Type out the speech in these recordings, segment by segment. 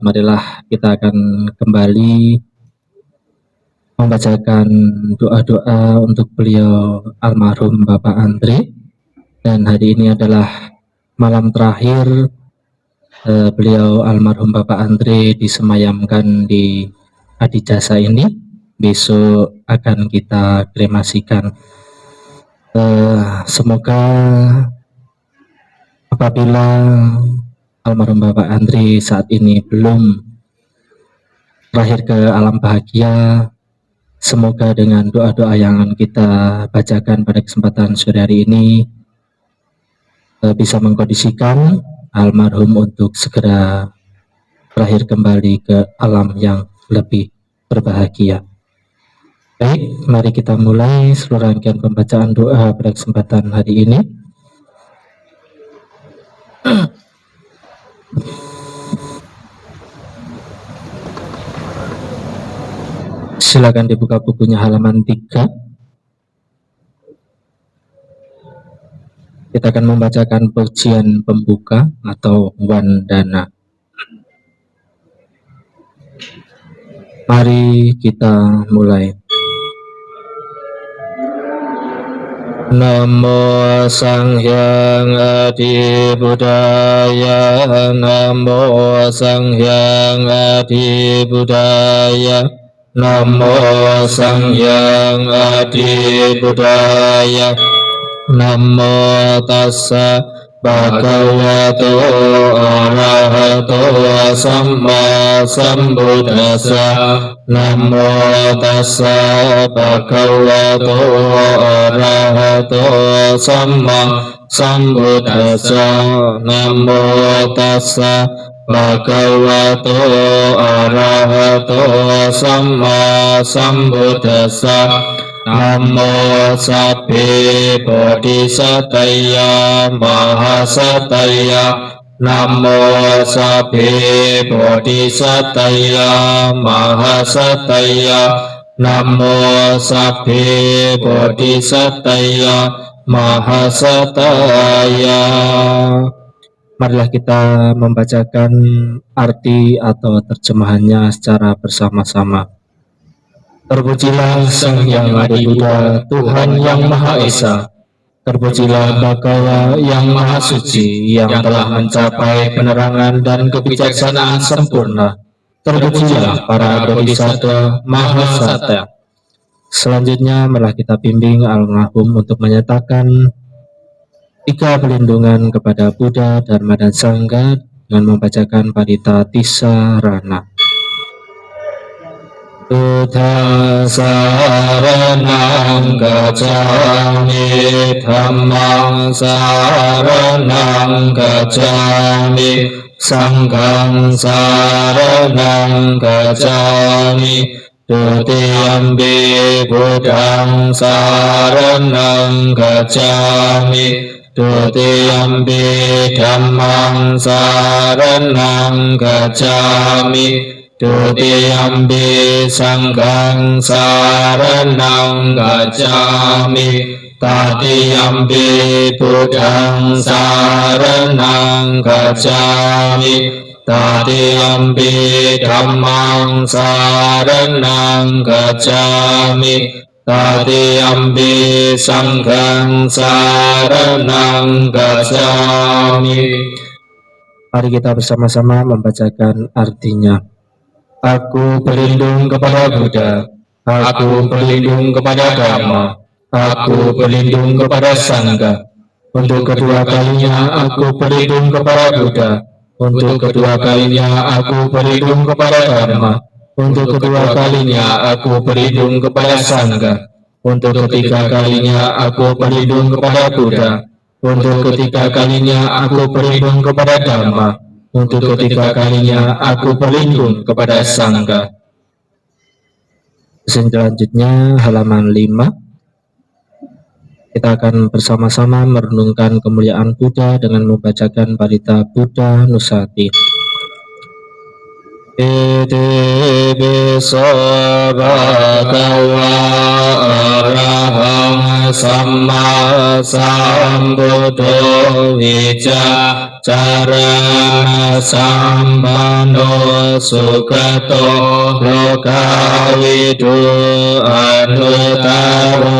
marilah kita akan kembali membacakan doa-doa untuk beliau almarhum Bapak Andre. Dan hari ini adalah malam terakhir beliau almarhum Bapak Andre disemayamkan di Adijasa ini. Besok akan kita kremasikan. Semoga apabila almarhum Bapak Andre saat ini belum terakhir ke alam bahagia, semoga dengan doa-doa yang kita bacakan pada kesempatan sore hari ini bisa mengkondisikan almarhum untuk segera terakhir kembali ke alam yang lebih berbahagia. Baik, mari kita mulai seluruh rangkaian pembacaan doa pada kesempatan hari ini. Silakan dibuka bukunya halaman 3. Kita akan membacakan pujian pembuka atau wandana. Mari kita mulai. Namo Sang Hyang Adi Budaya, Namo Sang Hyang Adi Budaya, Namo Sang Hyang Adi Budaya, Namo Tassa Bhagavato Arahato Samma Sambuddhassa, Namo Tassa Bhagavato Arahato Samma Sambuddhassa, Namo Tassa Bhagavato Arahato Samma Sambuddhassa, Namo Sabbe Bodhisataya Mahasataya, Namo Sabbe Bodhisataya Mahasataya, Namo Sabbe Bodhisataya Mahasataya. Marilah kita membacakan arti atau terjemahannya secara bersama-sama. Terpujilah Sang Hyang Adi Buddha, Tuhan yang Maha Esa. Terpujilah Bhagawa yang Maha Suci, yang telah mencapai penerangan dan kebijaksanaan sempurna. Terpujilah para Bodhisattva Mahasatya. Selanjutnya, marilah kita bimbing almarhum untuk menyatakan 3 pelindungan kepada Buddha, Dharma, dan Sangha dengan membacakan Parita Tisarana. Buddha saranang gacchami, Dhammang saranang gacchami, Sanghang saranang gacchami, Dutiyampi Buddhang saranang gacchami, Dutiyampi Dhammang saranang gacchami, Dutiyampi Sanghang saranang gacchami, Tatiyampi Buddhang saranang gacchami, Tatiyampi Dhammang saranang gacchami, Tatiyampi Sanghang saranang gacchami. Mari kita bersama-sama membacakan artinya. Aku berlindung kepada Buddha, aku berlindung kepada Dharma, aku berlindung kepada Sangha. Untuk kedua kalinya aku berlindung kepada Buddha, untuk kedua kalinya aku berlindung kepada Dharma, untuk kedua kalinya aku berlindung kepada Sangha, untuk ketiga kalinya aku berlindung kepada Buddha, untuk ketiga kalinya aku berlindung kepada Dharma, untuk ketiga kalinya aku berlindung kepada Sangha. Selanjutnya halaman 5. Kita akan bersama-sama merenungkan kemuliaan Buddha dengan membacakan Parita Buddha Nusati. Iti bisa bhagava arahang samma sambuddho vijja Carana Sambando Sugato Lokawidu Anutaro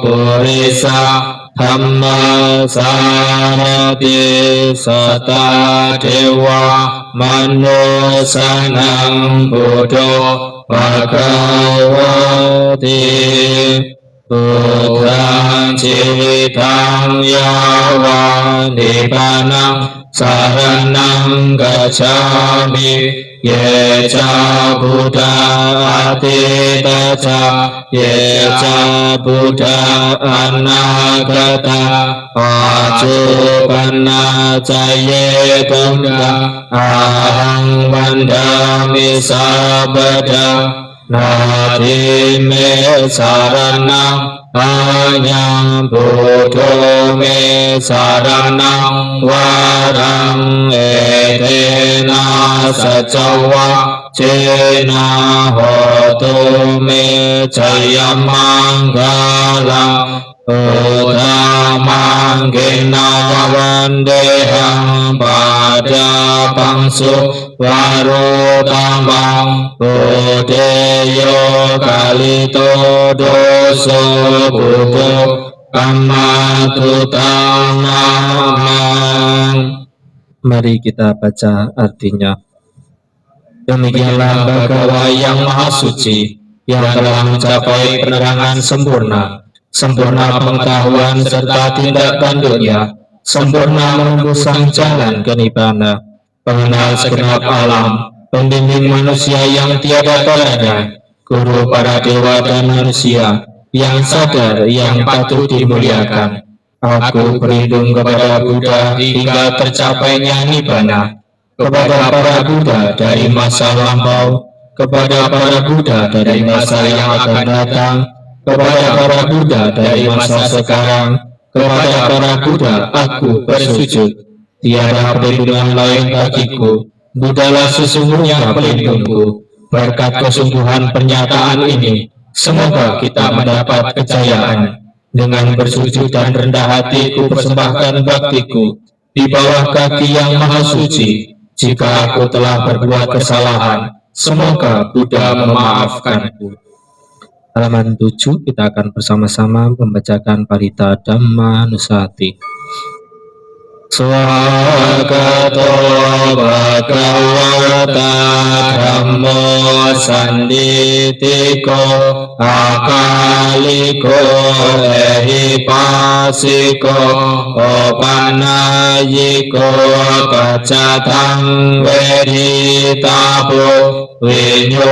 Purisa Dhamma Sarati Sata Dewa Manusanang Buddho Bhagavati Buddhang Civitang Yawa Nibbanang Saranang Gacchami Ye ca Buddha Atita ca Ye ca Buddha Anagata Pacupanna ca Ye Buddha Ahang Vandami Sabada Nati me saranang Anyang Buddho me saranang Warang etena sacawa Cena hotu me caya manggalang Uttamang gina vandehang pada pangsu warutamang budeyo kalito doso budo kamatutamang. Mari kita baca artinya. Demikianlah Bhagawa yang Maha Suci, yang telah mencapai penerangan sempurna, sempurna pengetahuan serta tindak tanduknya, sempurna menembus sang jalan ke Nibbana, pengenal segenap alam, pembimbing manusia yang tiada taranya, guru para dewa dan manusia, yang sadar, yang patut dimuliakan. Aku berlindung kepada Buddha hingga tercapainya Nibbana, kepada para Buddha dari masa lampau, kepada para Buddha dari masa yang akan datang, kepada para Buddha dari masa sekarang, kepada para Buddha aku bersujud. Tiada perlindungan lain bagiku, Buddhalah sesungguhnya pelindungku. Berkat kesungguhan pernyataan ini, semoga kita mendapat kejayaan. Dengan bersujud dan rendah hati ku persembahkan baktiku di bawah kaki yang Maha Suci. Jika aku telah berbuat kesalahan, semoga Buddha memaafkanku. Halaman 7 kita akan bersama-sama membacakan Parita Dhamma Nusati. Swagato Bhagavata Dhammo Sanditiko Akaliko Ehipasiko Opanayiko Kacatang Veditapo Vinyohiti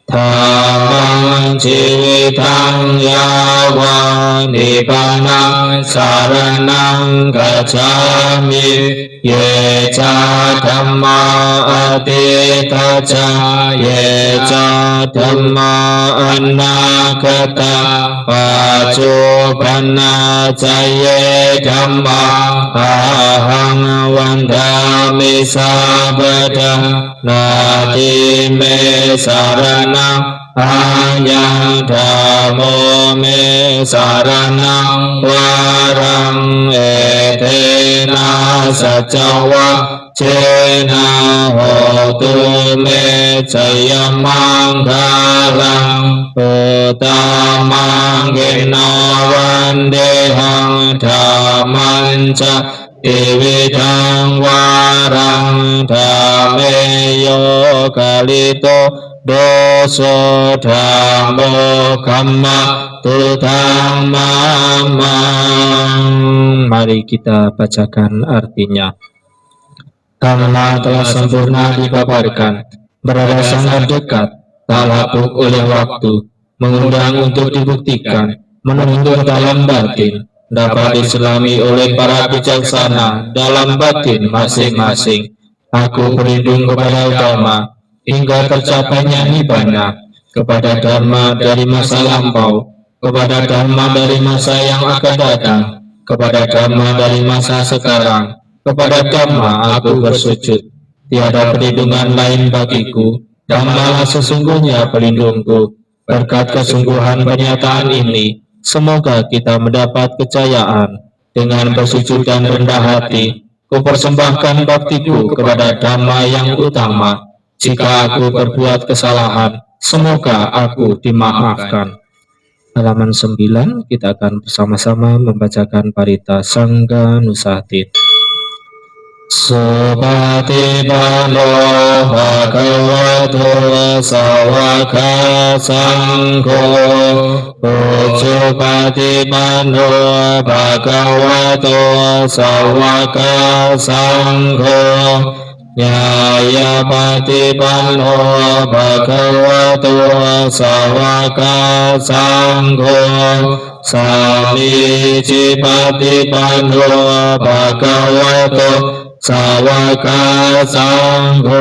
Dhammang Civitang Yawa Nibbanang Saranang Gacchami Ye ca Dhamma Atita ca Ye ca Dhamma Anagata Pacupanna ca Ye Dhamma Ahang Vandami Sabada Nati me saranang Anyang Dhammo me saranang Warang etena sacawa Cena hotu me caya manggalang Uttamang gina vandehang Dhammanca Ividang warang dhameyo kalito doso dhammo kamma tutang mamang. Mari kita bacakan artinya. Dhamma telah sempurna dipaparkan, berada sangat dekat, tak lapuk oleh waktu, mengundang untuk dibuktikan, menuntun dalam batin, dapat diselami oleh para bijaksana dalam batin masing-masing. Aku berlindung kepada Dhamma hingga tercapainya Nibbana, kepada Dhamma dari masa lampau, kepada Dhamma dari masa yang akan datang, kepada Dhamma dari masa sekarang, kepada Dhamma aku bersujud. Tiada perlindungan lain bagiku, Dhammalah sesungguhnya pelindungku. Berkat kesungguhan pernyataan ini, semoga kita mendapat kejayaan. Dengan bersujud dan rendah hati, kupersembahkan baktiku kepada Dhamma yang utama. Jika aku berbuat kesalahan, semoga aku dimaafkan. Halaman 9, kita akan bersama-sama membacakan Parita Sangga Nusati. Supatipano bhagavato sawaka sangho. Supatipano bhagavato sawaka sangho. Nyaya patipano bhagavato sawaka sangho. Samici patipano bhagavato sawaka sangho.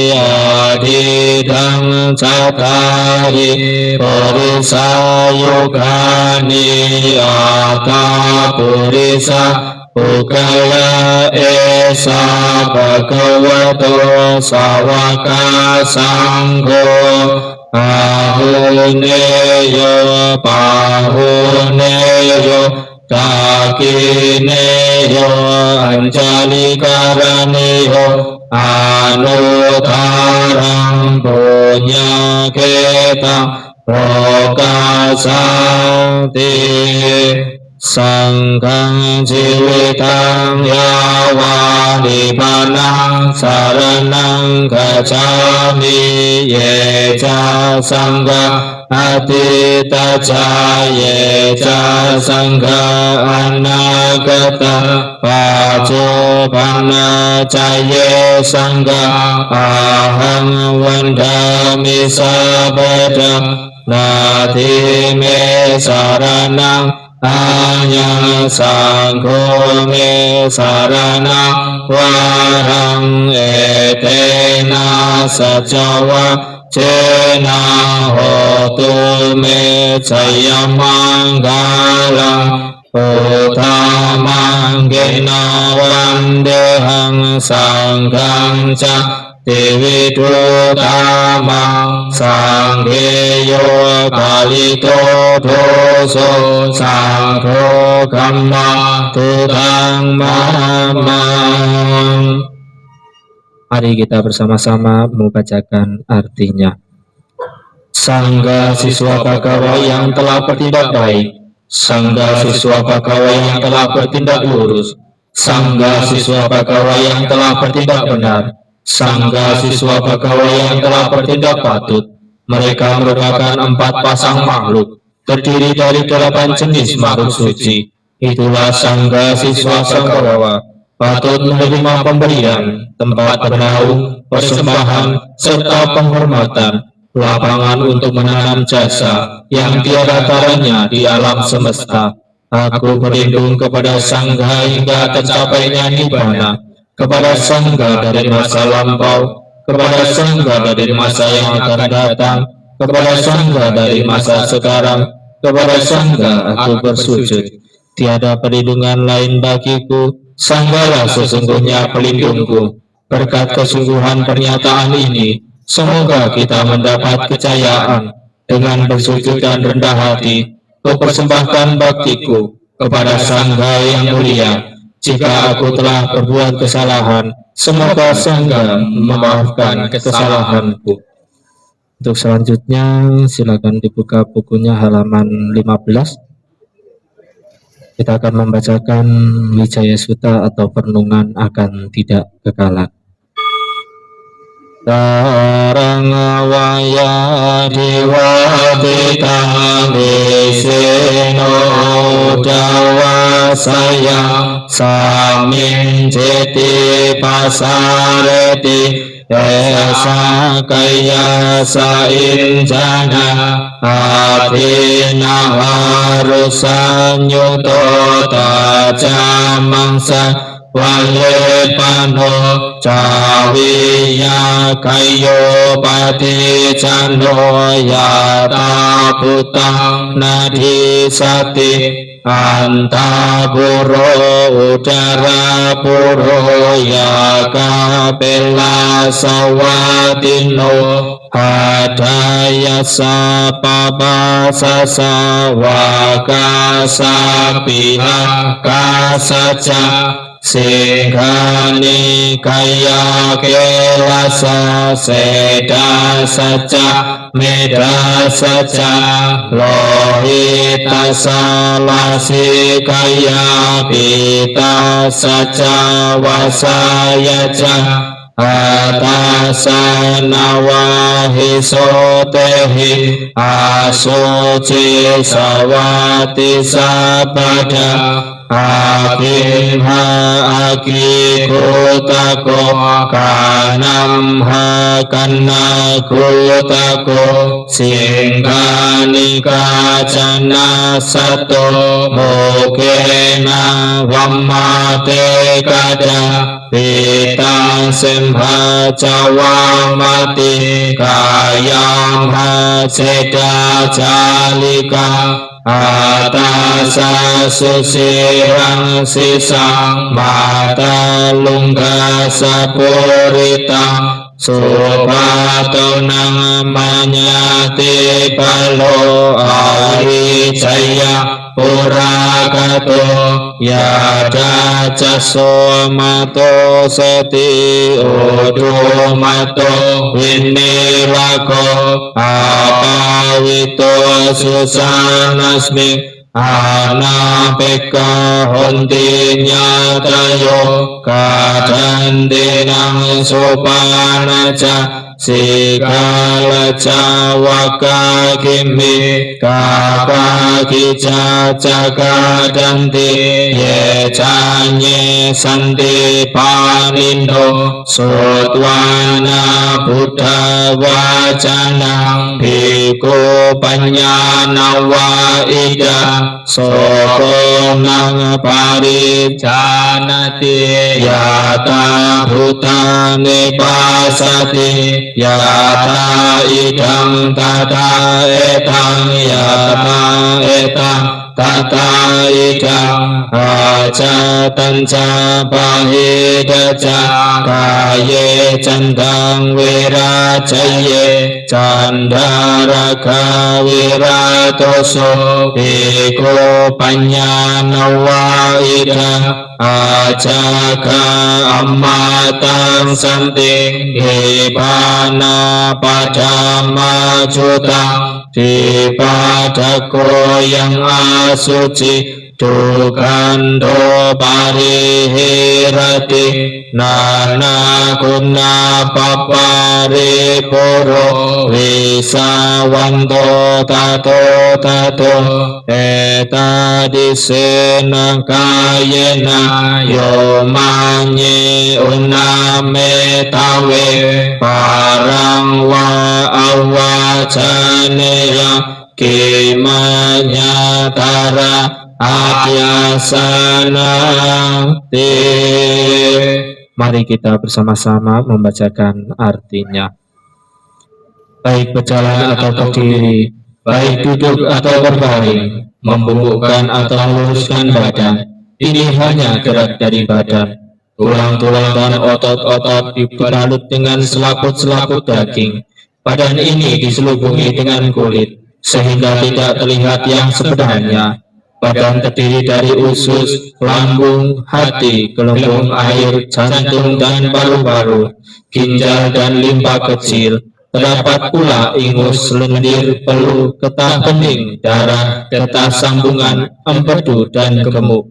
Yadidang cattari purisayukani atta purisa Pukala esa bhagavato sawaka sangho. Pahuneyo pahuneyo dakineyo anjalikaranyo anutarang punyaketa prakasanti. Sanggang jiwitang yawanipanang saranang gacchami. Yeca sangga atita ca yeca sangga anagata pacopana ca ye sangga ahang vandami sabada. Nati me saranang Anya sangho me sarana warang etena sacawa cena hotu me caya manggalang utamang gena wandehang sanggang ca Dewi Dutama Sanggeyo Kalito Doso Sangho Kamma Tutang Mamang. Mari kita bersama-sama membacakan artinya. Sangga siswa Bhagawa yang telah bertindak baik, Sangga siswa Bhagawa yang telah bertindak lurus, Sangga siswa Bhagawa yang telah bertindak benar, Sangga siswa Bhagawa yang telah bertindak patut. Mereka merupakan 4 pasang makhluk, terdiri dari 8 jenis makhluk suci. Itulah Sangga siswa Bhagawa, patut menerima pemberian, tempat bernaung, persembahan, serta penghormatan, lapangan untuk menanam jasa yang tiada taranya di alam semesta. Aku berlindung kepada Sangga hingga tercapainya Nibbana, kepada Sangga dari masa lampau, kepada Sangga dari masa yang akan datang, kepada Sangga dari masa sekarang, kepada Sangga aku bersujud. Tiada perlindungan lain bagiku, Sanggalah sesungguhnya pelindungku. Berkat kesungguhan pernyataan ini, semoga kita mendapat kejayaan. Dengan bersujud dan rendah hati, kupersembahkan baktiku kepada Sangga yang mulia. Jika aku telah berbuat kesalahan, semoga Sangga memaafkan kesalahanku. Untuk selanjutnya, silakan dibuka bukunya halaman 15. Kita akan membacakan Wijaya Sutta atau perenungan akan tidak kekalan. Tarang waya diwatitang disino dawasaya samin ceti pasareti esa kaya sainjana atina harusanyuto tajamangsa Walepano cawiya kayo pati cano yata putang nadi sati Antapuro udara puro yaga bela sawatino hadayasa pabasasa waka sapiha kasaca singhani kaya kelasa seda saca meda saca lohita salasi kaya pita saca wasayaca atasana wahisotehi asuci sawati sapada akimha akikutako kanamha kanakutako singhani kacana sato mukena wammate kada pita semha cawamati kayamha seda calika atasa susirang sisang mata lungga sapurita supato nang manyati palo alicaya purakato yada caso mato seti udumato winilako apawito susanasmi anapeka hontinya tayo kadandinang supanaca sikala cawaka kimi kapakica cakadanti ye canye santi panindo sutwana buddha wacanang bhikkhu panyana wa ida soko nang parijanati yata bhutane pasati yata idang tata etang yata etang tata idang acatanca pahidaca kaye candang wiracaye candaraka wiratoso bhikkhu panyana wa ida acaka ammatang santing hibana padama jutang dipadako yang asuci dukando parihirati nana guna papari puro wisawanto tato tato eta disena kayena yomanye uname tawe parang wa awacaneya kimanya tara adyasana te. Mari kita bersama-sama membacakan artinya. Baik berjalan atau berdiri, baik duduk atau berbaring, membungkukkan atau meluruskan badan, ini hanya gerak dari badan. Tulang-tulang dan otot-otot dibalut dengan selaput-selaput daging. Badan ini diselubungi dengan kulit, sehingga tidak terlihat yang sebenarnya. Badan terdiri dari usus, lambung, hati, gelembung air, jantung dan paru-paru, ginjal dan limpa kecil. Terdapat pula ingus, lendir, peluh, getah bening, darah, getah sambungan, empedu dan gemuk.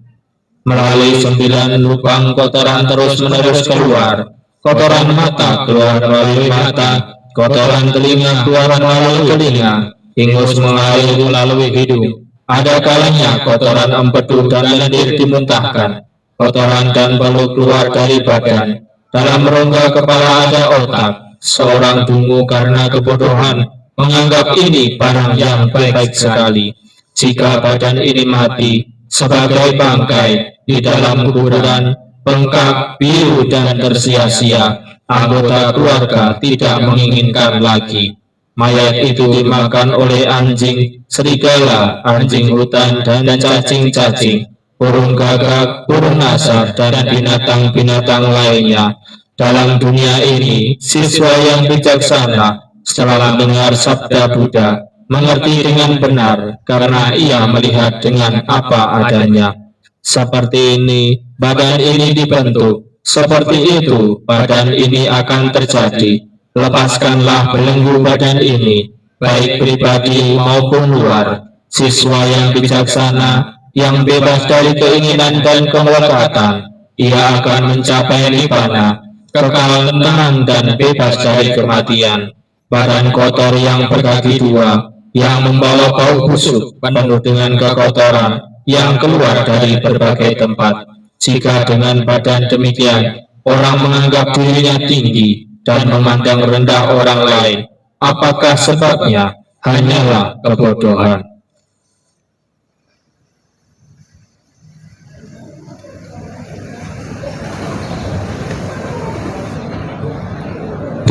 Melalui 9 lubang kotoran terus-menerus keluar. Kotoran mata keluar melalui mata, kotoran telinga keluar melalui telinga, ingus mengalir melalui hidung. Ada kalanya kotoran empedu dan lendir dimuntahkan, kotoran dan peluh keluar dari badan. Dalam rongga kepala ada otak. Seorang dungu karena kebodohan menganggap ini barang yang baik sekali. Jika badan ini mati sebagai bangkai di dalam kuburan, bengkak, biru dan tersia-sia, anggota keluarga tidak menginginkan lagi. Mayat itu dimakan oleh anjing, serigala, anjing hutan, dan cacing-cacing, burung gagak, burung asar, dan binatang-binatang lainnya. Dalam dunia ini, siswa yang bijaksana setelah mendengar sabda Buddha mengerti dengan benar karena ia melihat dengan apa adanya. Seperti ini, badan ini dibentuk. Seperti itu, badan ini akan terjadi. Lepaskanlah belenggu badan ini, baik pribadi maupun luar. Siswa yang bijaksana, yang bebas dari keinginan dan kemelekatan, ia akan mencapai nirvana, kekal tenang dan bebas dari kematian. Badan kotor yang berkaki dua, yang membawa bau busuk penuh dengan kekotoran, yang keluar dari berbagai tempat. Jika dengan badan demikian, orang menganggap dirinya tinggi dan memandang rendah orang lain, apakah sebabnya? Hanyalah kebodohan.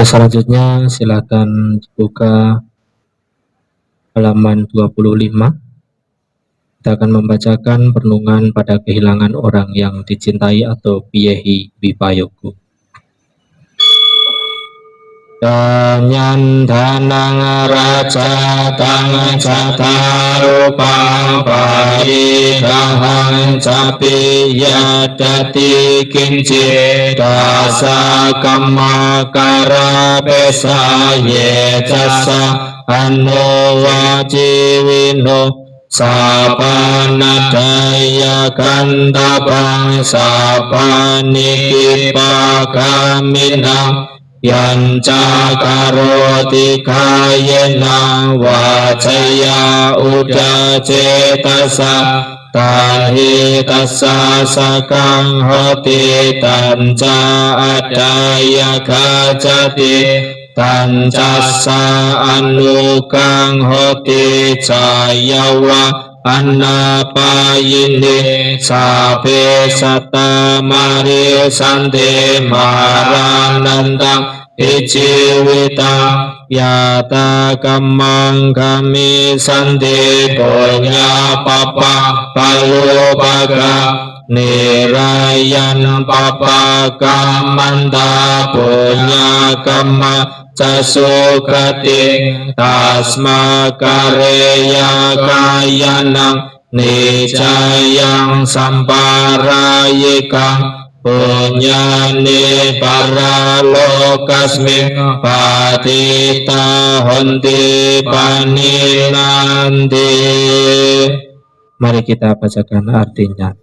Selanjutnya silakan dibuka halaman 25. Kita akan membacakan perenungan pada kehilangan orang yang dicintai atau Piyehi Vipayogo. Danyan danang raja tang catarupang paridahang capi yadati kinci dasa kammakara pesa ye jasa anu wajivino sapanadaya kandabang sapanikipagaminang yanca karoti kayena wacaya uda cetasa tahi tasa sakang hoti tanca adaya kajati tancasa anukang hoti cayawa anapayini sape sata mari sante maranandang iciwita yata kamang kami sante punya papa palupaga nirayan papa kamanda punya kama casukati tasma kareya kayanang nicayang samparayikang punyane para lokasmi patita honti paninanti. Mari kita bacakan artinya.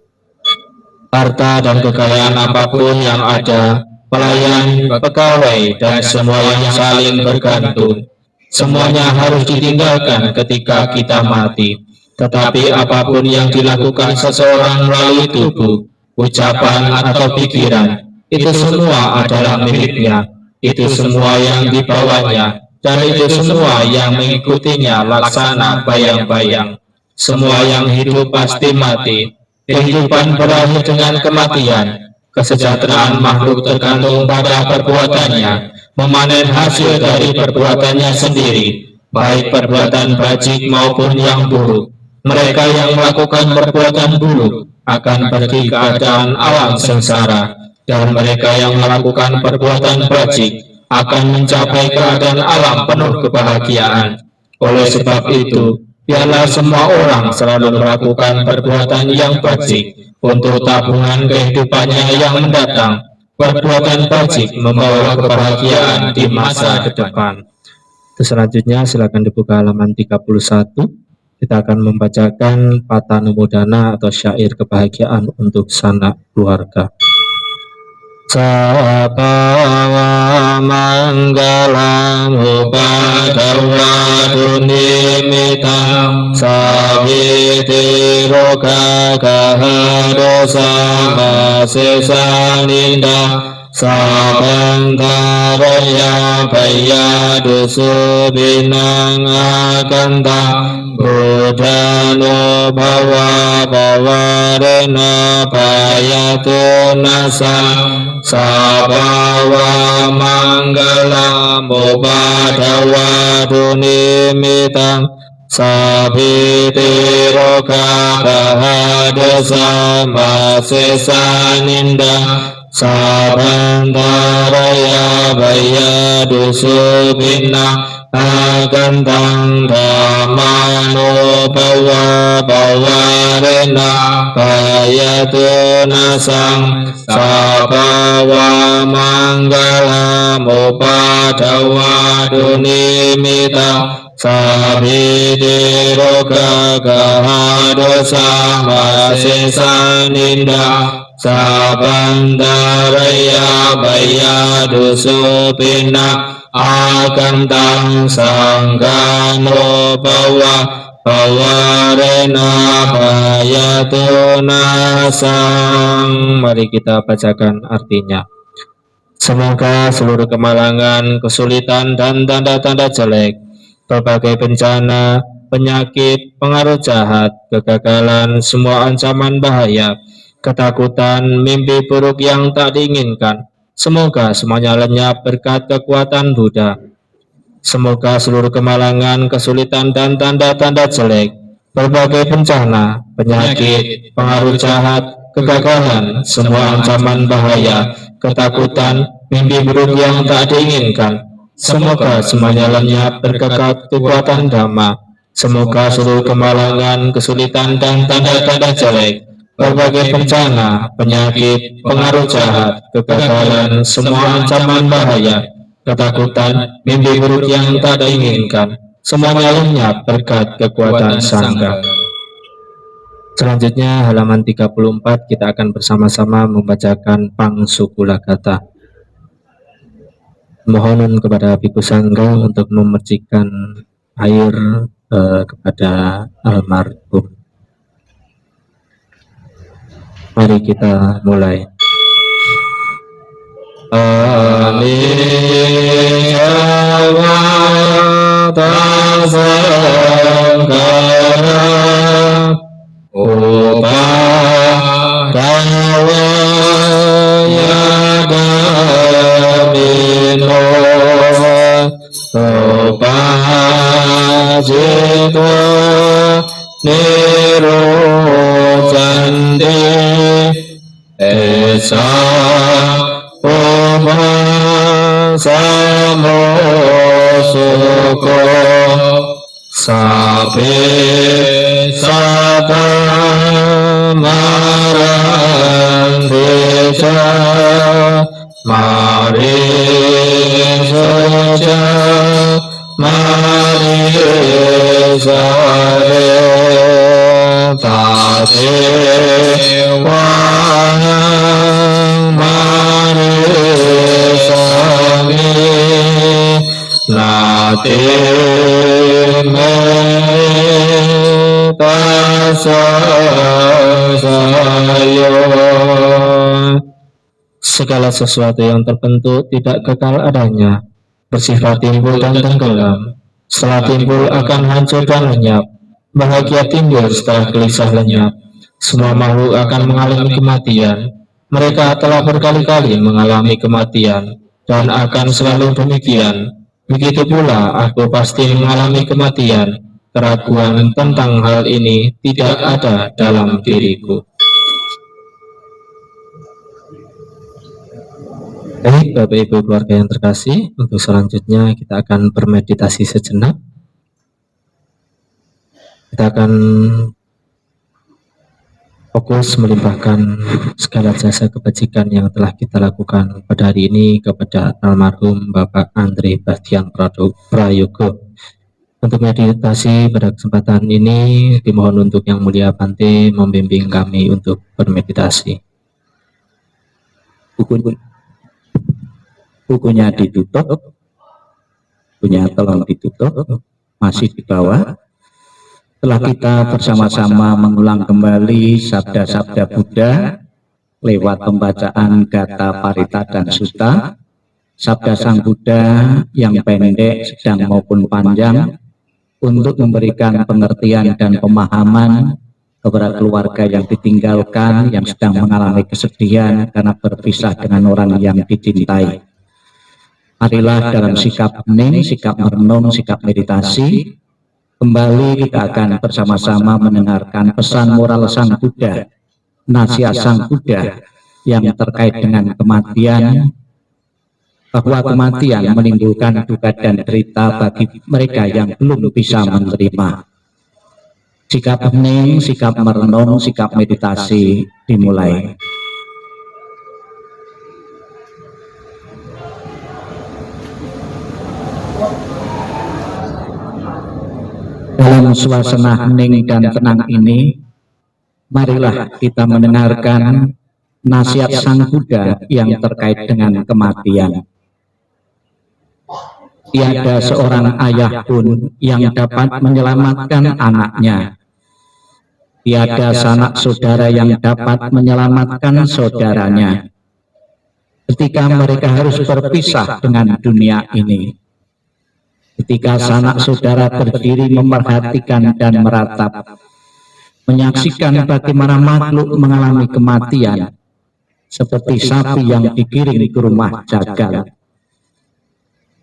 Harta dan kekayaan apapun yang ada, pelayan, pegawai, dan semua yang saling bergantung, semuanya harus ditinggalkan ketika kita mati. Tetapi apapun yang dilakukan seseorang melalui tubuh, ucapan atau pikiran, itu semua adalah miliknya. Itu semua yang dibawanya, dan itu semua yang mengikutinya laksana bayang-bayang. Semua yang hidup pasti mati. Kehidupan berakhir dengan kematian. Kesejahteraan makhluk tergantung pada perbuatannya, memanen hasil dari perbuatannya sendiri, baik perbuatan bajik maupun yang buruk. Mereka yang melakukan perbuatan buruk akan pergi ke keadaan alam sengsara, dan mereka yang melakukan perbuatan bajik akan mencapai keadaan alam penuh kebahagiaan. Oleh sebab itu, biarlah semua orang selalu melakukan perbuatan yang bajik untuk tabungan kehidupannya yang mendatang. Perbuatan bajik membawa kebahagiaan di masa depan. Selanjutnya silakan dibuka halaman 31. Kita akan membacakan Patanumudana atau syair kebahagiaan untuk sanak keluarga. Sabawa manggalam upadawadu nimitam saviti roga gahadosa masisaninda sabantaraya bayadu subinang akanta Buddhano bhawa bhavarena bayatu nasa sabawa manggalam ubadawa tu nimitang sabi tiroka bahadasa masesa ninda sabantaraya baya dusubina agantang dhamano bawa bawarena bayatu nasang sabawa manggala mupadawa dunimita Sabhidiroga gahadosa masesa ninda sabandaraya bayadusupina akantang sanggano bawa bawarena bayatunasang. Mari kita bacakan artinya. Semoga seluruh kemalangan, kesulitan dan tanda-tanda jelek, berbagai bencana, penyakit, pengaruh jahat, kegagalan, semua ancaman bahaya, ketakutan, mimpi buruk yang tak diinginkan, semoga semuanya lenyap berkat kekuatan Buddha. Semoga seluruh kemalangan, kesulitan, dan tanda-tanda jelek, berbagai bencana, penyakit, pengaruh jahat, kegagalan, semua ancaman bahaya, ketakutan, mimpi buruk yang tak diinginkan, semoga semuanya lenyap berkat kekuatan Dhamma. Semoga seluruh kemalangan, kesulitan, dan tanda-tanda jelek, berbagai bencana, penyakit, pengaruh jahat, kegagalan, semua ancaman bahaya, ketakutan, mimpi buruk yang tak diinginkan, semuanya lenyap berkat kekuatan Sangha. Selanjutnya halaman 34 kita akan bersama-sama membacakan Pangsukula Gata. Mohon kepada Bhikkhu Sangha untuk memercikan air kepada almarhum. Mari kita mulai. Esa Oma Samo Suko Sabe Sata Marandesa Mari Soja Mari Sare Tate Wang Mari Sami Nate Segala sesuatu yang terbentuk tidak kekal adanya, bersifat timbul dan tenggelam. Setelah timbul akan hancur dan lenyap. Bahagia timbul setelah gelisah lenyap. Semua makhluk akan mengalami kematian. Mereka telah berkali-kali mengalami kematian dan akan selalu demikian. Begitu pula aku pasti mengalami kematian. Keraguan tentang hal ini tidak ada dalam diriku. Baik, Bapak Ibu keluarga yang terkasih, untuk selanjutnya kita akan bermeditasi sejenak. Kita akan fokus melimpahkan segala jasa kebajikan yang telah kita lakukan pada hari ini kepada almarhum Bapak Andre Bastian Prayogo. Untuk meditasi pada kesempatan ini dimohon untuk Yang Mulia Bante membimbing kami untuk bermeditasi. Bukunya ditutup, bukunya tolong ditutup, masih di bawah. Setelah kita bersama-sama mengulang kembali sabda-sabda Buddha lewat pembacaan Gata, Parita, dan Sutta, sabda Sang Buddha yang pendek, sedang maupun panjang, untuk memberikan pengertian dan pemahaman kepada keluarga yang ditinggalkan, yang sedang mengalami kesedihan karena berpisah dengan orang yang dicintai. Marilah dalam sikap hening, sikap merenung, sikap meditasi, kembali kita akan bersama-sama mendengarkan pesan moral Sang Buddha, nasihat Sang Buddha yang terkait dengan kematian, bahwa kematian menimbulkan duka dan derita bagi mereka yang belum bisa menerima. Sikap hening, sikap merenung, sikap meditasi dimulai. Dalam suasana hening dan tenang ini, marilah kita mendengarkan nasihat Sang Buddha yang terkait dengan kematian. Tiada seorang ayah pun yang dapat menyelamatkan anaknya. Tiada sanak saudara yang dapat menyelamatkan saudaranya ketika mereka harus berpisah dengan dunia ini. Ketika sanak saudara berdiri memerhatikan dan meratap, menyaksikan bagaimana makhluk mengalami kematian, seperti sapi yang digiring ke rumah jagal.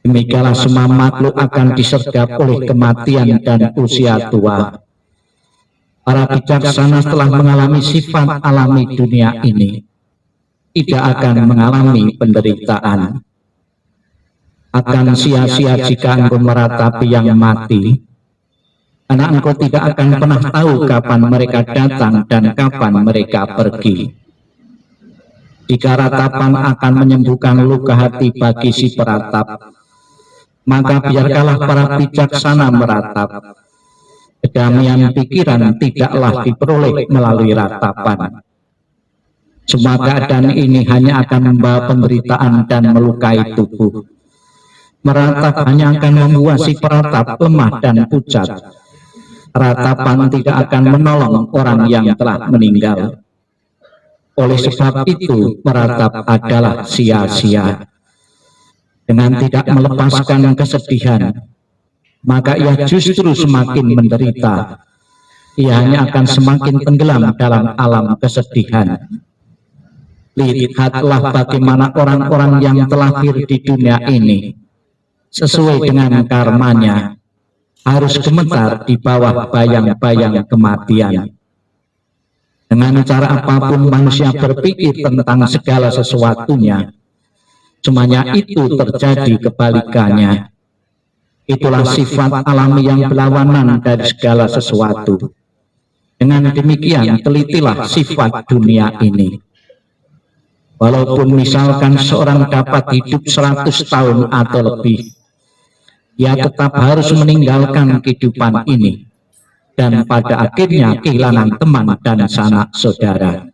Demikianlah semua makhluk akan disergap oleh kematian dan usia tua. Para bijaksana setelah mengalami sifat alami dunia ini, tidak akan mengalami penderitaan. Akan sia-sia jika engkau meratapi yang mati, karena engkau tidak akan pernah tahu kapan mereka datang dan kapan mereka pergi. Jika ratapan akan menyembuhkan luka hati bagi si peratap, maka biarkanlah para bijaksana meratap. Kedamaian pikiran tidaklah diperoleh melalui ratapan. Semua keadaan ini hanya akan membawa penderitaan dan melukai tubuh. Meratap hanya akan membuat si peratap lemah dan pucat. Ratapan tidak akan menolong orang yang telah meninggal. Oleh sebab itu, meratap adalah sia-sia. Dengan tidak melepaskan kesedihan, maka ia justru semakin menderita. Ia hanya akan semakin tenggelam dalam alam kesedihan. Lihatlah bagaimana orang-orang yang terlahir di dunia ini, sesuai dengan karmanya, harus gemetar di bawah bayang-bayang kematian. Dengan cara apapun manusia berpikir tentang segala sesuatunya, semuanya itu terjadi kebalikannya. Itulah sifat alami yang berlawanan dari segala sesuatu. Dengan demikian, telitilah sifat dunia ini. Walaupun misalkan seorang dapat hidup 100 tahun atau lebih, ia tetap harus meninggalkan kehidupan ini, dan pada akhirnya kehilangan teman dan sanak saudara.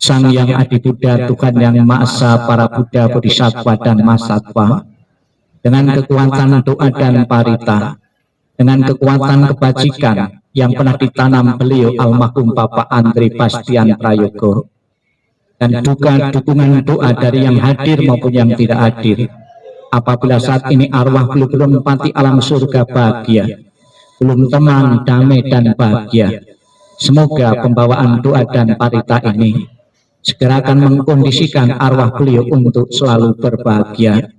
Sang Yang Adi Buddha, Tuhan Yang Maha Esa, para Buddha, Bodhisattva, dan Mahasattva, dengan kekuatan doa dan parita, dengan kekuatan kebajikan yang pernah ditanam beliau almarhum Bapak Andri Bastian Prayogo, dan juga dukungan doa dari yang hadir maupun yang tidak hadir, apabila saat ini arwah belum menempati alam surga bahagia, belum tenang, damai, dan bahagia, semoga pembawaan doa dan parita ini segera akan mengkondisikan arwah beliau untuk selalu berbahagia,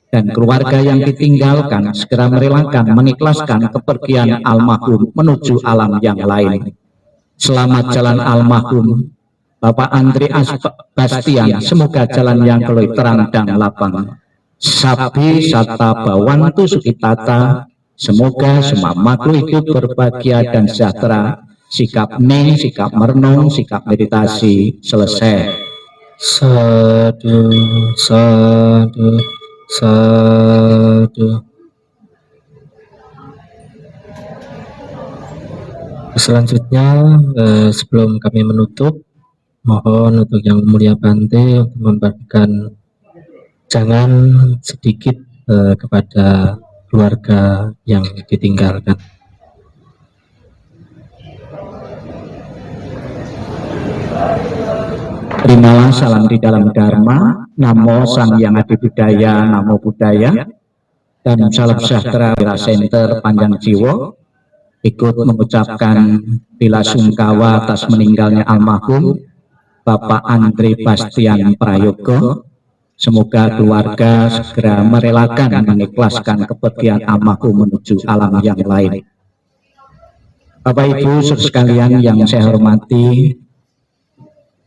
dan keluarga yang ditinggalkan segera merelakan mengikhlaskan kepergian almarhum menuju alam yang lain. Selamat jalan almarhum Bapak Andri Bastian, semoga jalan yang keluar terang dan lapang. Sabi Sata Bawantu Sukitata, semoga semua makhluk hidup berbahagia dan sejahtera. Sikap hening, sikap merenung, sikap meditasi selesai. Sadu, sadu, sadu. Selanjutnya, sebelum kami menutup, mohon untuk Yang Mulia Bante untuk membagikan jangan sedikit kepada keluarga yang ditinggalkan. Terimalah salam di dalam Dharma, Namo Sang Yang Adi Budaya, Namo Buddhaya, dan salam sejahtera Wira Center Panjang Jiwo, ikut mengucapkan bela sungkawa atas meninggalnya almarhum Bapak Andri Bastian Prayogo, Semoga keluarga segera merelakan, mengikhlaskan kepergian almarhum menuju alam yang lain. Bapak Ibu saudara sekalian yang saya hormati,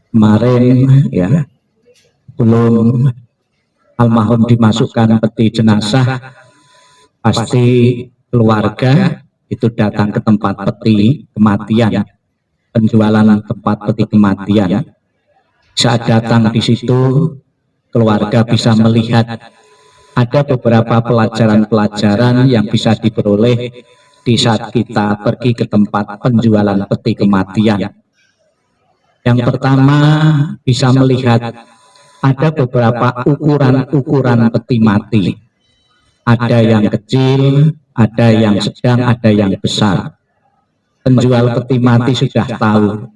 kemarin ya belum almarhum dimasukkan peti jenazah, pasti keluarga itu datang ke tempat peti kematian, penjualan tempat peti kematian. Saat datang di situ, keluarga bisa melihat ada beberapa pelajaran-pelajaran yang bisa diperoleh di saat kita pergi ke tempat penjualan peti kematian. Yang pertama, bisa melihat ada beberapa ukuran-ukuran peti mati. Ada yang kecil, ada yang sedang, ada yang besar. Penjual peti mati sudah tahu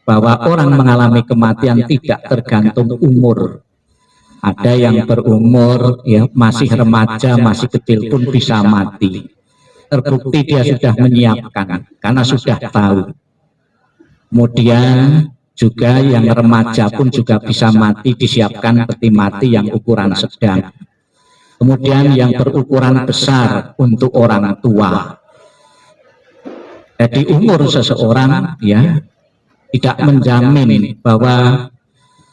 bahwa orang mengalami kematian tidak tergantung umur. Ada yang berumur ya masih remaja, masih kecil pun bisa mati. Terbukti dia sudah menyiapkan karena sudah tahu. Kemudian juga yang remaja pun juga bisa mati, disiapkan peti mati yang ukuran sedang. Kemudian yang berukuran besar untuk orang tua. Jadi umur seseorang ya tidak menjamin bahwa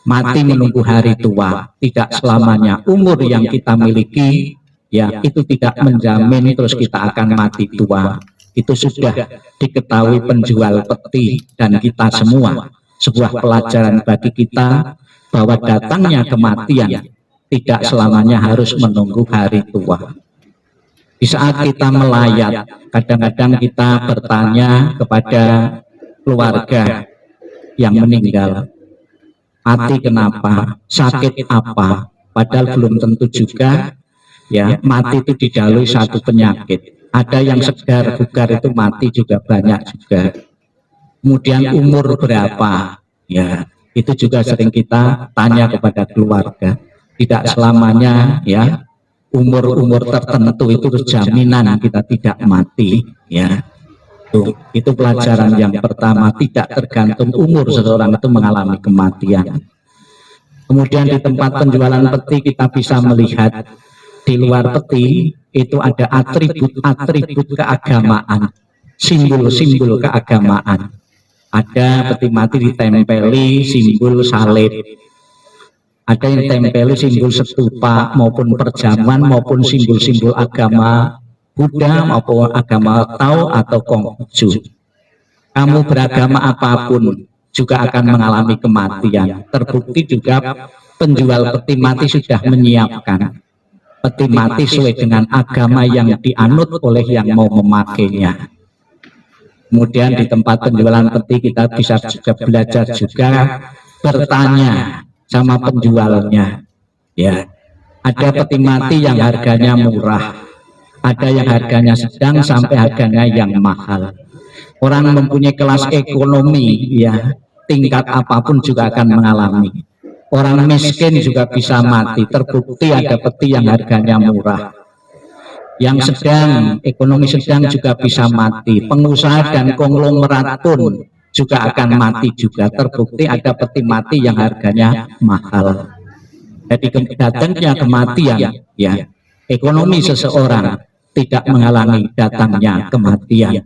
mati menunggu hari tua. Tidak selamanya umur yang kita miliki ya itu tidak menjamin terus kita akan mati tua. Itu sudah diketahui penjual peti dan kita semua. Sebuah pelajaran bagi kita bahwa datangnya kematian tidak selamanya harus menunggu hari tua. Di saat kita melayat, kadang-kadang kita bertanya kepada keluarga yang meninggal, mati kenapa, sakit apa, padahal belum tentu juga ya mati itu didahului satu penyakit. Ada yang segar bugar itu mati juga banyak juga. Kemudian umur berapa, ya itu juga sering kita tanya kepada keluarga. Tidak selamanya ya umur-umur tertentu itu jaminan kita tidak mati ya. Itu pelajaran yang pertama, tidak tergantung umur seseorang itu mengalami kematian. Kemudian di tempat penjualan peti kita bisa melihat di luar peti itu ada atribut-atribut keagamaan, simbol-simbol keagamaan. Ada peti mati ditempeli simbol salib, ada yang ditempeli simbol stupa maupun perjamuan maupun simbol-simbol agama Buddha maupun agama Tao atau Konghucu. Kamu beragama apapun juga akan mengalami kematian. Terbukti juga penjual peti mati sudah menyiapkan peti mati sesuai dengan agama yang dianut oleh yang mau memakainya. Kemudian di tempat penjualan peti kita bisa juga belajar juga bertanya sama penjualnya. Ya, ada peti mati yang harganya murah, ada yang harganya sedang sampai harganya yang mahal. Orang mempunyai kelas ekonomi ya tingkat apapun juga akan mengalami. Orang miskin juga bisa mati. Terbukti ada peti yang harganya murah. Yang sedang, ekonomi sedang juga bisa mati. Pengusaha dan konglomerat pun juga akan mati juga. Terbukti ada peti mati yang harganya mahal. Jadi datangnya kematian, ya, ekonomi seseorang tidak menghalangi datangnya kematian.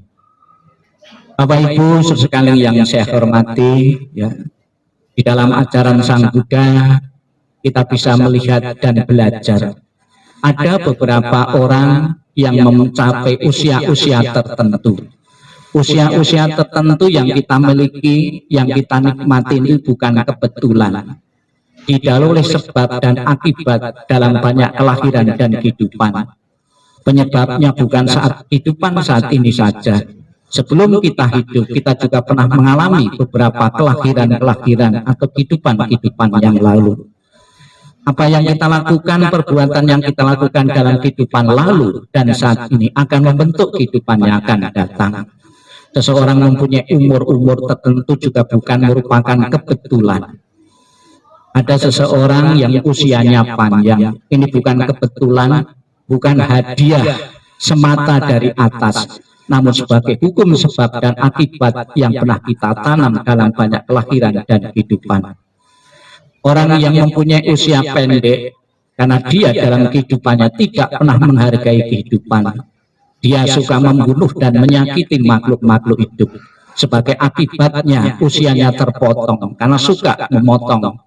Bapak Ibu sekalian yang saya hormati, ya, di dalam ajaran Sang Buddha kita bisa melihat dan belajar. Ada beberapa orang yang mencapai usia-usia tertentu. Usia-usia tertentu yang kita miliki, yang kita nikmati ini bukan kebetulan. Didahului oleh sebab dan akibat dalam banyak kelahiran dan kehidupan. Penyebabnya bukan saat kehidupan saat ini saja. Sebelum kita hidup, kita juga pernah mengalami beberapa kelahiran-kelahiran atau kehidupan-kehidupan yang lalu. Apa yang kita lakukan, perbuatan yang kita lakukan dalam kehidupan lalu dan saat ini akan membentuk kehidupan yang akan datang. Seseorang mempunyai umur-umur tertentu juga bukan merupakan kebetulan. Ada seseorang yang usianya panjang, ini bukan kebetulan, bukan hadiah semata dari atas, namun sebagai hukum sebab dan akibat yang pernah kita tanam dalam banyak kelahiran dan kehidupan. Orang yang mempunyai usia pendek karena dia dalam kehidupannya tidak pernah menghargai kehidupan. Dia suka membunuh dan menyakiti makhluk-makhluk hidup. Sebagai akibatnya usianya terpotong karena suka memotong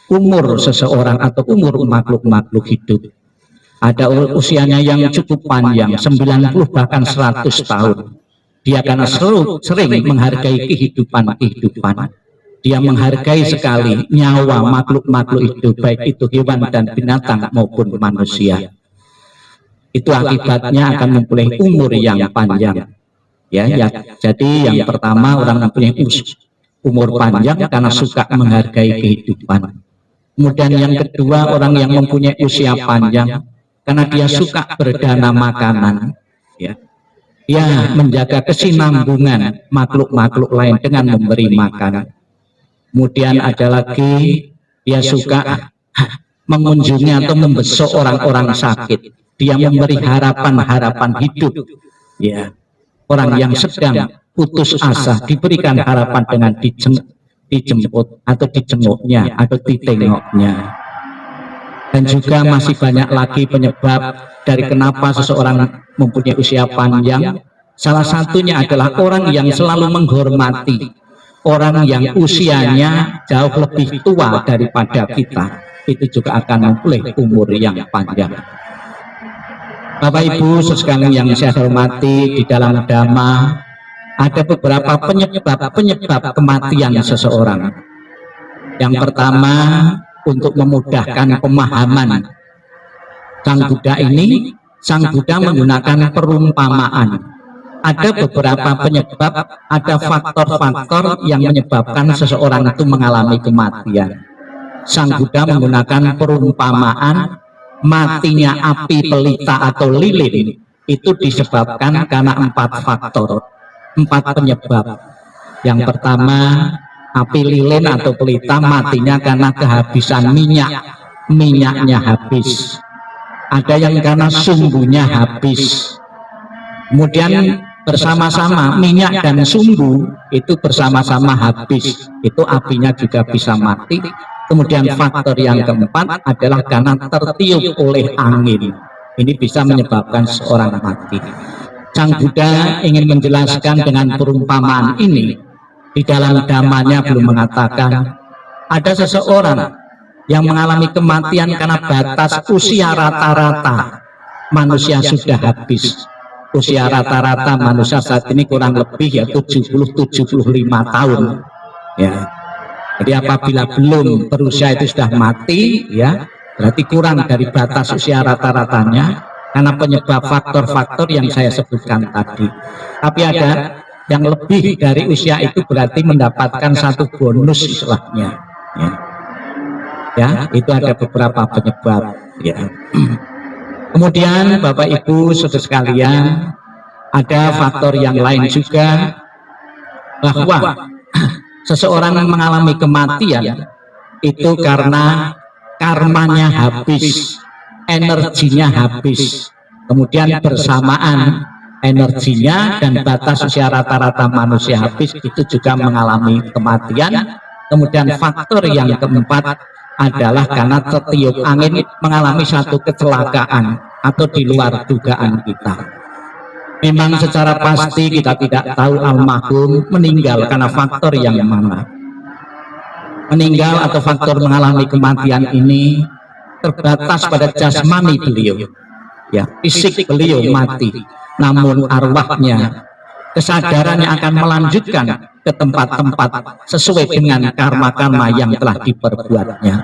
umur seseorang atau umur makhluk-makhluk hidup. Ada usianya yang cukup panjang, 90 bahkan 100 tahun. Dia karena sering menghargai kehidupan. Dia menghargai sekali nyawa makhluk-makhluk hidup, baik itu hewan dan binatang maupun manusia. Itu akibatnya akan mempunyai umur yang panjang. Ya, jadi yang pertama, orang mempunyai umur panjang karena suka menghargai kehidupan. Kemudian yang kedua, orang yang mempunyai usia panjang karena dia suka berdana makanan. Ya, dia menjaga kesinambungan makhluk-makhluk lain dengan memberi makan. Kemudian ada lagi, dia suka mengunjungi atau membesuk orang-orang sakit. Dia memberi harapan-harapan hidup. Ya, orang yang sedang putus asa diberikan harapan dengan dijemput atau dijenguknya atau ditengoknya. Dan juga masih banyak lagi penyebab dari kenapa seseorang mempunyai usia panjang. Salah satunya adalah orang yang selalu menghormati orang yang usianya jauh lebih tua daripada kita. Itu juga akan mempunyai umur yang panjang. Bapak Ibu sekalian yang saya hormati, di dalam Dhamma ada beberapa penyebab kematian seseorang. Yang pertama, untuk memudahkan pemahaman Sang Buddha menggunakan perumpamaan. Ada beberapa penyebab, ada faktor-faktor yang menyebabkan seseorang itu mengalami kematian. Sang Buddha menggunakan perumpamaan matinya api pelita atau lilin itu disebabkan karena 4 faktor, 4 penyebab. Yang pertama, api lilin atau pelita matinya karena kehabisan minyaknya habis. Ada yang karena sumbunya habis. Kemudian bersama-sama minyak dan sumbu itu bersama-sama habis, itu apinya juga bisa mati. Kemudian faktor yang keempat adalah karena tertiup oleh angin, ini bisa menyebabkan seorang mati. Sang Buddha ingin menjelaskan dengan perumpamaan ini. Di dalam Dhammanya belum mengatakan ada seseorang yang mengalami kematian karena batas usia rata-rata manusia sudah habis. Usia rata-rata manusia saat ini kurang lebih ya 70-75 tahun. Ya. Jadi apabila belum berusia itu sudah mati, ya berarti kurang dari batas usia rata-ratanya karena penyebab faktor-faktor yang saya sebutkan tadi. Tapi ada yang lebih dari usia itu berarti mendapatkan satu bonus istilahnya. Ya, itu ada beberapa penyebab. Ya. Kemudian Bapak Ibu saudara sekalian, ada faktor yang lain juga, bahwa seseorang mengalami kematian itu karena karmanya habis, energinya habis. Kemudian bersamaan energinya dan batas usia rata-rata manusia habis itu juga mengalami kematian. Kemudian faktor yang keempat adalah karena tertiup angin mengalami satu kecelakaan atau di luar dugaan kita. Memang secara pasti kita tidak tahu almarhum meninggal karena faktor yang mana. Meninggal atau faktor mengalami kematian ini terbatas pada jasmani beliau. Ya, fisik beliau mati, namun arwahnya, kesadarannya akan melanjutkan ke tempat-tempat sesuai dengan karma-karma yang telah diperbuatnya.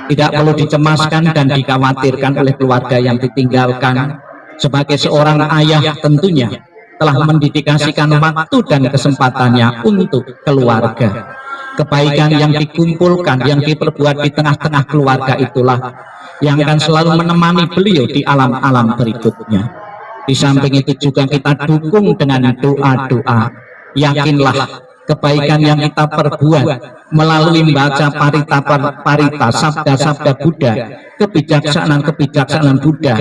Tidak perlu dicemaskan dan dikhawatirkan oleh keluarga yang ditinggalkan. Sebagai seorang ayah tentunya telah mendedikasikan waktu dan kesempatannya untuk keluarga. Kebaikan yang dikumpulkan, yang diperbuat di tengah-tengah keluarga itulah yang akan selalu menemani beliau di alam-alam berikutnya. Di samping itu juga kita dukung dengan doa-doa. Yakinlah kebaikan yang kita perbuat melalui membaca parita, sabda-sabda Buddha, kebijaksanaan Buddha,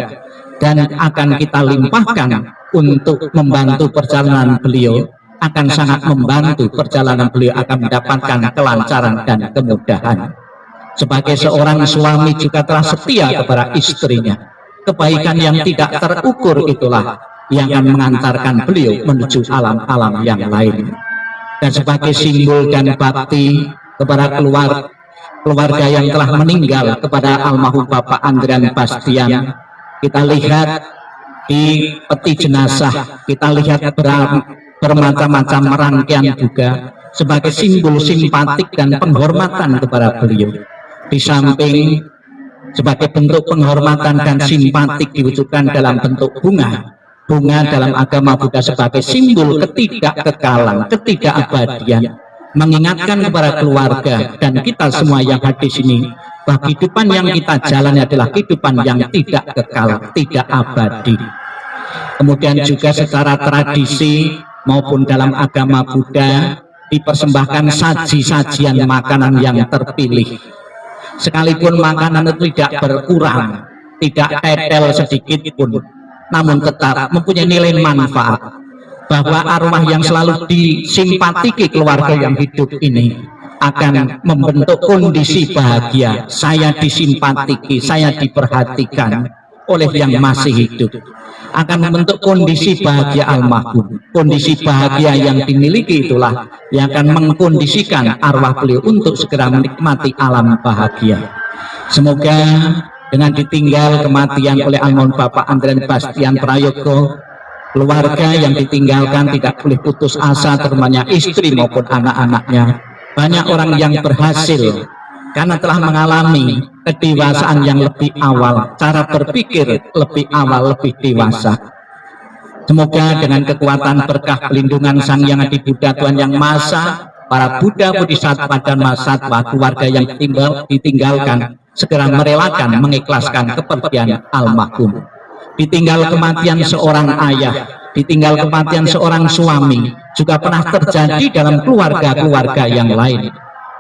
dan akan kita limpahkan untuk membantu perjalanan beliau, akan sangat membantu perjalanan beliau, akan mendapatkan kelancaran dan kemudahan. Sebagai seorang suami juga telah setia kepada istrinya. Kebaikan yang tidak terukur itulah yang akan mengantarkan beliau menuju alam-alam yang lain. Dan sebagai simbol dan bakti kepada keluarga yang telah meninggal, kepada almarhum Bapak Andrian Bastian, kita lihat di peti jenazah, kita lihat bermacam-macam rangkaian juga sebagai simbol simpatik dan penghormatan kepada beliau. Di samping sebagai bentuk penghormatan dan simpatik diwujudkan dalam bentuk bunga. Bunga dalam agama Buddha sebagai simbol ketidakkekalan, ketidakabadian, mengingatkan kepada keluarga dan kita semua yang hadir di sini bahwa kehidupan yang kita jalani adalah kehidupan yang tidak kekal, tidak abadi. Kemudian juga secara tradisi maupun dalam agama Buddha dipersembahkan saji-sajian makanan yang terpilih. Sekalipun makanan itu tidak berkurang, tidak tetel sedikit pun, namun tetap mempunyai nilai manfaat, bahwa arwah yang selalu disimpatiki keluarga yang hidup ini akan membentuk kondisi bahagia. Saya disimpatiki, saya diperhatikan oleh yang masih hidup, akan membentuk kondisi bahagia almarhum. Kondisi bahagia yang dimiliki itulah yang akan mengkondisikan arwah beliau untuk segera menikmati alam bahagia. Semoga dengan ditinggal kematian oleh almarhum Bapak Andrian Bastian Prayogo, keluarga yang ditinggalkan tidak boleh putus asa, terutamanya istri maupun anak-anaknya. Banyak orang yang berhasil karena telah mengalami kedewasaan yang lebih awal, cara berpikir lebih awal, lebih dewasa. Semoga dengan kekuatan berkah pelindungan Sang Yang Adi Buddha Tuhan Yang Maha Esa, para Buddha Bodhisattva dan Mahasatwa, keluarga yang ditinggalkan segera merelakan, mengikhlaskan kepergian almarhum. Ditinggal kematian seorang ayah, ditinggal kematian seorang suami, juga pernah terjadi dalam keluarga-keluarga yang lain.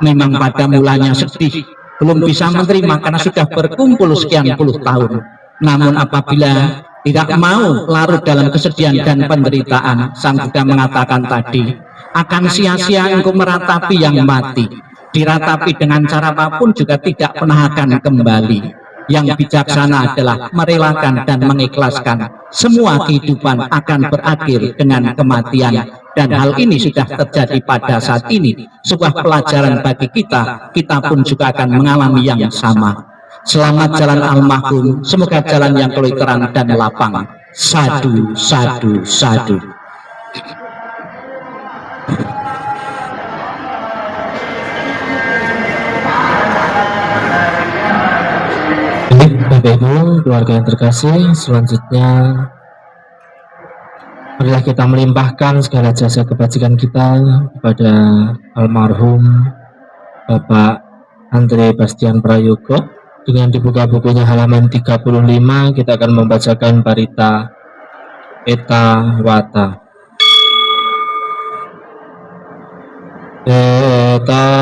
Memang pada mulanya sedih, belum bisa menerima karena sudah berkumpul sekian puluh tahun. Namun apabila tidak mau larut dalam kesedihan dan penderitaan, Sang Buddha mengatakan tadi, akan sia-sia engkau meratapi yang mati. Diratapi dengan cara apapun juga tidak pernah akan kembali. Yang bijaksana adalah merelakan dan mengikhlaskan. Semua kehidupan akan berakhir dengan kematian. Dan hal ini sudah terjadi pada saat ini. Sebuah pelajaran bagi kita, kita pun juga akan mengalami yang sama. Selamat jalan almarhum, semoga jalan yang keluar terang dan lapang. Sadu, sadu, sadu. Bapak Ibu, keluarga yang terkasih, selanjutnya marilah kita melimpahkan segala jasa kebajikan kita kepada almarhum Bapak Andrian Bastian Prayogo. Dengan dibuka bukunya halaman 35, kita akan membacakan Parita Eta Wata. Eta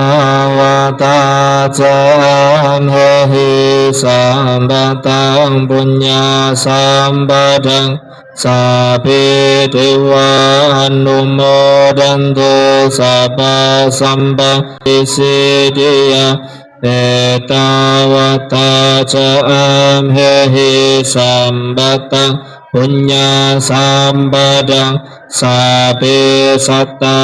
wata jamhehi sambatang punya sambadang sabi dewa anumodantu sabba samba isidia. Eta wata jamhehi sambatang punya sambadang sabi satta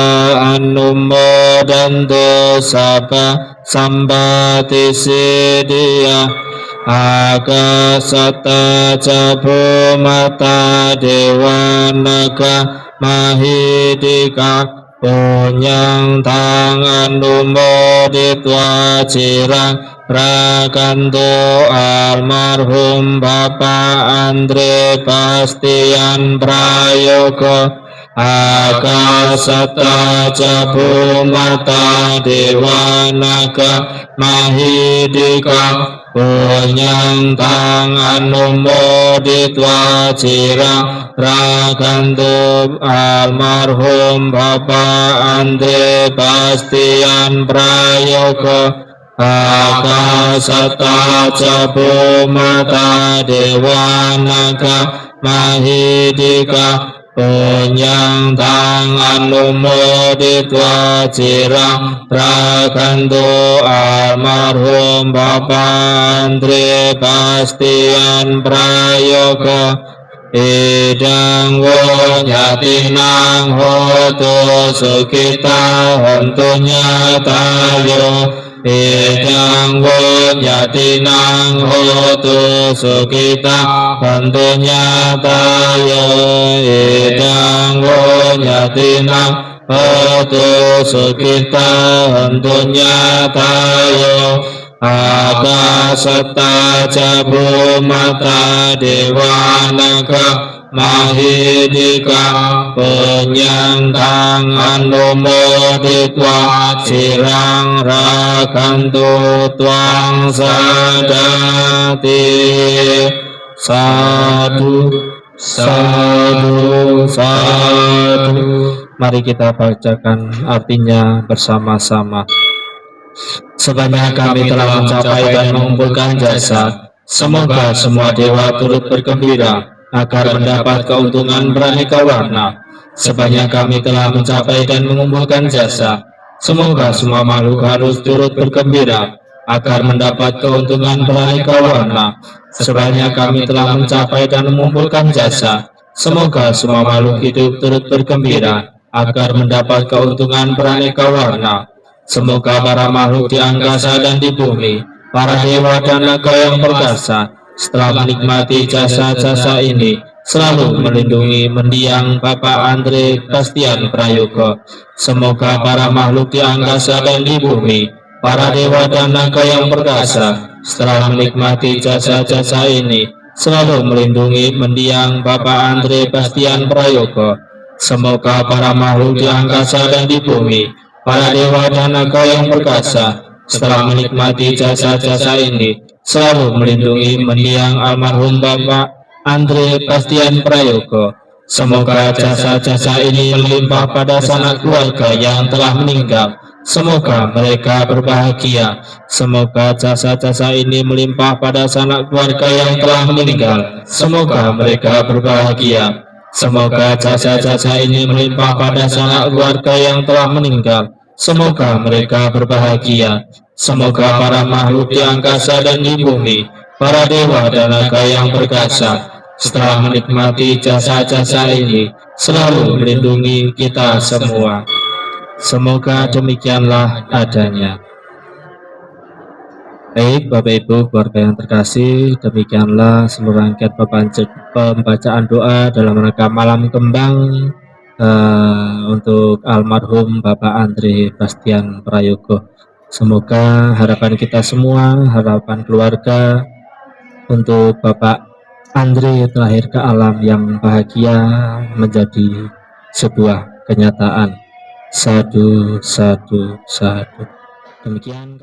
anumodantu sabba sambati sidia. Akasata cabu mata dewanaga mahidika punyang tangan numoditwa cirang rakanto almarhum Bapak Andrian Bastian Prayogo. Akasata cabu mata dewanaga mahidika punyang tangan numoditwa cirang rakanto almarhum Bapak Andrian Bastian Prayogo. Akasata cabu mata dewanaga mahidika Penyantang anumoditwa cirang rakanto almarhum Bapak Andre Bastian Prayoga idang wonyatinang hotu sukita hontunya tayo idang wonyatinang hotu sukita hontunya tayo idang wonyatinang hotu sukita hontunya tayo Akasata cabu mata dewanaka mahidika penyantang anumoditwa cirang rakantu tuang sadati sadu sadu sadu. Mari kita bacakan artinya bersama-sama. Sebanyak kami telah mencapai dan mengumpulkan jasa, semoga semua dewa turut bergembira agar mendapat keuntungan beraneka warna. Sebanyak kami telah mencapai dan mengumpulkan jasa, semoga semua makhluk harus turut bergembira agar mendapat keuntungan beraneka warna. Sebanyak kami telah mencapai dan mengumpulkan jasa, semoga semua makhluk hidup turut bergembira agar mendapat keuntungan beraneka warna. Semoga para makhluk di angkasa dan di bumi, para dewa dan naga yang perkasa, setelah menikmati jasa-jasa ini, selalu melindungi mendiang Bapak Andre Bastian Prayoga. Semoga para makhluk di angkasa dan di bumi, para dewa dan naga yang perkasa, setelah menikmati jasa-jasa ini, selalu melindungi mendiang Bapak Andre Bastian Prayoga. Semoga para makhluk di angkasa dan di bumi, para dewa dan naga yang perkasa, setelah menikmati jasa-jasa ini, selalu melindungi mendiang almarhum Bapak Andre Bastian Prayoga. Semoga jasa-jasa ini melimpah pada sanak keluarga yang telah meninggal. Semoga mereka berbahagia. Semoga jasa-jasa ini melimpah pada sanak keluarga yang telah meninggal. Semoga mereka berbahagia. Semoga jasa-jasa ini melimpah pada sanak keluarga yang telah meninggal. Semoga mereka berbahagia. Semoga para makhluk di angkasa dan di bumi, para dewa dan naga yang perkasa, setelah menikmati jasa-jasa ini, selalu melindungi kita semua. Semoga demikianlah adanya. Baik Bapak Ibu keluarga yang terkasih, demikianlah seluruh rangkaian pembacaan doa dalam rangka malam kembang untuk almarhum Bapak Andre Bastian Prayoga. Semoga harapan kita semua, harapan keluarga untuk Bapak Andre terlahir ke alam yang bahagia menjadi sebuah kenyataan. Sadu, sadu, sadu. Demikian.